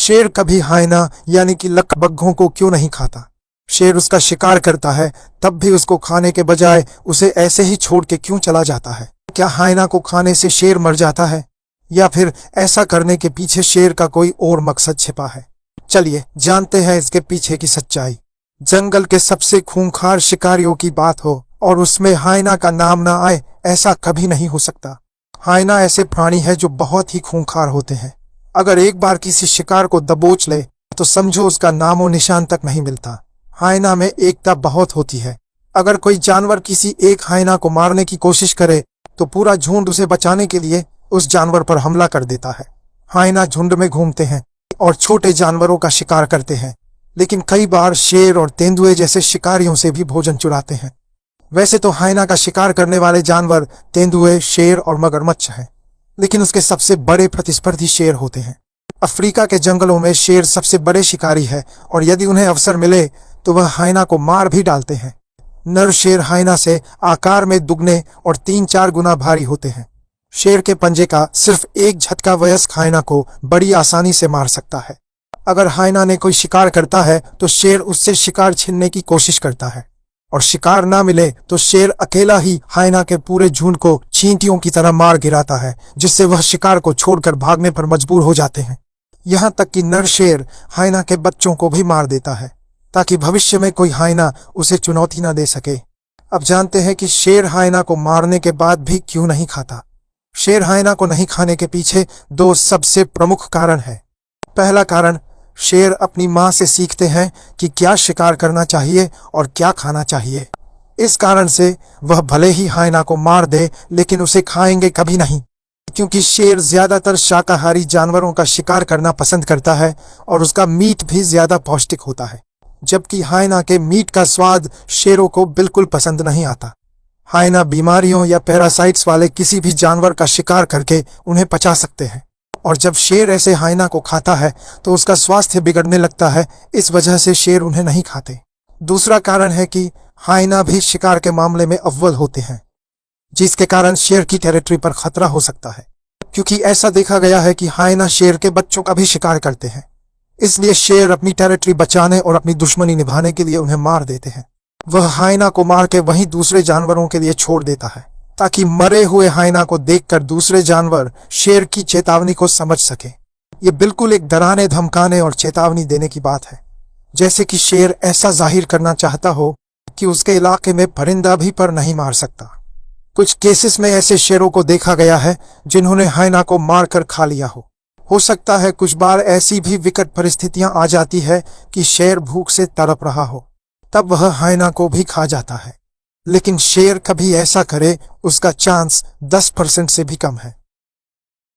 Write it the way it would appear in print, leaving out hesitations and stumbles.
शेर कभी हायना यानी कि लकबग्घों को क्यों नहीं खाता? शेर उसका शिकार करता है तब भी उसको खाने के बजाय उसे ऐसे ही छोड़ के क्यों चला जाता है? क्या हायना को खाने से शेर मर जाता है, या फिर ऐसा करने के पीछे शेर का कोई और मकसद छिपा है? चलिए जानते हैं इसके पीछे की सच्चाई। जंगल के सबसे खूंखार शिकारियों की बात हो और उसमें हायना का नाम ना आए, ऐसा कभी नहीं हो सकता। हायना ऐसे प्राणी है जो बहुत ही खूंखार होते हैं। अगर एक बार किसी शिकार को दबोच ले तो समझो उसका नामो निशान तक नहीं मिलता। हायना में एकता बहुत होती है। अगर कोई जानवर किसी एक हायना को मारने की कोशिश करे तो पूरा झुंड उसे बचाने के लिए उस जानवर पर हमला कर देता है। हायना झुंड में घूमते हैं और छोटे जानवरों का शिकार करते हैं, लेकिन कई बार शेर और तेंदुए जैसे शिकारियों से भी भोजन चुराते हैं। वैसे तो हायना का शिकार करने वाले जानवर तेंदुए, शेर और मगरमच्छ हैं, लेकिन उसके सबसे बड़े प्रतिस्पर्धी शेर होते हैं। अफ्रीका के जंगलों में शेर सबसे बड़े शिकारी है और यदि उन्हें अवसर मिले तो वह हायना को मार भी डालते हैं। नर शेर हायना से आकार में दुगने और 3-4 गुना भारी होते हैं। शेर के पंजे का सिर्फ एक झटका वयस्क हायना को बड़ी आसानी से मार सकता है। अगर हायना ने कोई शिकार करता है तो शेर उससे शिकार छीनने की कोशिश करता है, और शिकार ना मिले तो शेर अकेला ही हायना के पूरे झुंड को चींटियों की तरह मार गिराता है, जिससे वह शिकार को छोड़कर भागने पर मजबूर हो जाते हैं। यहाँ तक कि नर शेर हायना के बच्चों को भी मार देता है ताकि भविष्य में कोई हायना उसे चुनौती न दे सके। अब जानते हैं कि शेर हायना को मारने के बाद भी क्यों नहीं खाता। शेर हायना को नहीं खाने के पीछे 2 सबसे प्रमुख कारण है। पहला कारण, शेर अपनी मां से सीखते हैं कि क्या शिकार करना चाहिए और क्या खाना चाहिए। इस कारण से वह भले ही हायना को मार दे लेकिन उसे खाएंगे कभी नहीं, क्योंकि शेर ज्यादातर शाकाहारी जानवरों का शिकार करना पसंद करता है और उसका मीट भी ज्यादा पौष्टिक होता है, जबकि हायना के मीट का स्वाद शेरों को बिल्कुल पसंद नहीं आता। हायना बीमारियों या पैरासाइट्स वाले किसी भी जानवर का शिकार करके उन्हें पचा सकते हैं, और जब शेर ऐसे हायना को खाता है तो उसका स्वास्थ्य बिगड़ने लगता है। इस वजह से शेर उन्हें नहीं खाते। दूसरा कारण है कि हायना भी शिकार के मामले में अव्वल होते हैं, जिसके कारण शेर की टेरिटरी पर खतरा हो सकता है, क्योंकि ऐसा देखा गया है कि हायना शेर के बच्चों का भी शिकार करते हैं। इसलिए शेर अपनी टेरिटरी बचाने और अपनी दुश्मनी निभाने के लिए उन्हें मार देते हैं। वह हायना को मार के वहीं दूसरे जानवरों के लिए छोड़ देता है, ताकि मरे हुए हायना को देखकर दूसरे जानवर शेर की चेतावनी को समझ सके। ये बिल्कुल एक डराने, धमकाने और चेतावनी देने की बात है, जैसे कि शेर ऐसा जाहिर करना चाहता हो कि उसके इलाके में परिंदा भी पर नहीं मार सकता। कुछ केसेस में ऐसे शेरों को देखा गया है जिन्होंने हायना को मारकर खा लिया हो सकता है कुछ बार ऐसी भी विकट परिस्थितियां आ जाती है कि शेर भूख से तड़प रहा हो, तब वह हायना को भी खा जाता है, लेकिन शेर कभी ऐसा करे उसका चांस 10% से भी कम है।